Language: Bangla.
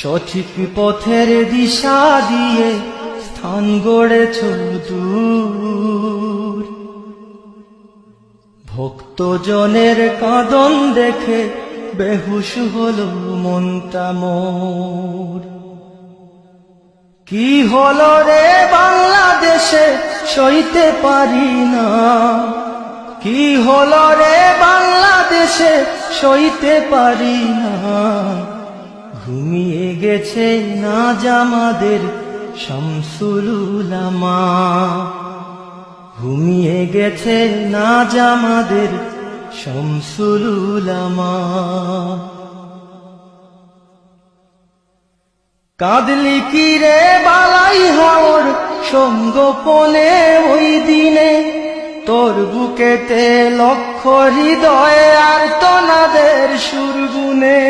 সঠিক পথের দিশা দিয়ে স্থান গড়েছ দূর, ভক্তজনের কাঁদন দেখে বেহুশ হলো মনটা মোর। কি হলো রে বাংলাদেশে সইতে পারি না, কি হলো রে বাংলাদেশে সইতে পারি না, ঘুমিয়ে গেছে নাজ আমাদের শামসুল উলামা, ঘুমিয়ে গেছে নাজ আমাদের শামসুল উলামা। কাঁদলি কি রে বালাই হাওর সঙ্গোপনে ওই দিনে, তোর বুকেতে লক্ষ হৃদয় আর তনাদের সুরগুনে।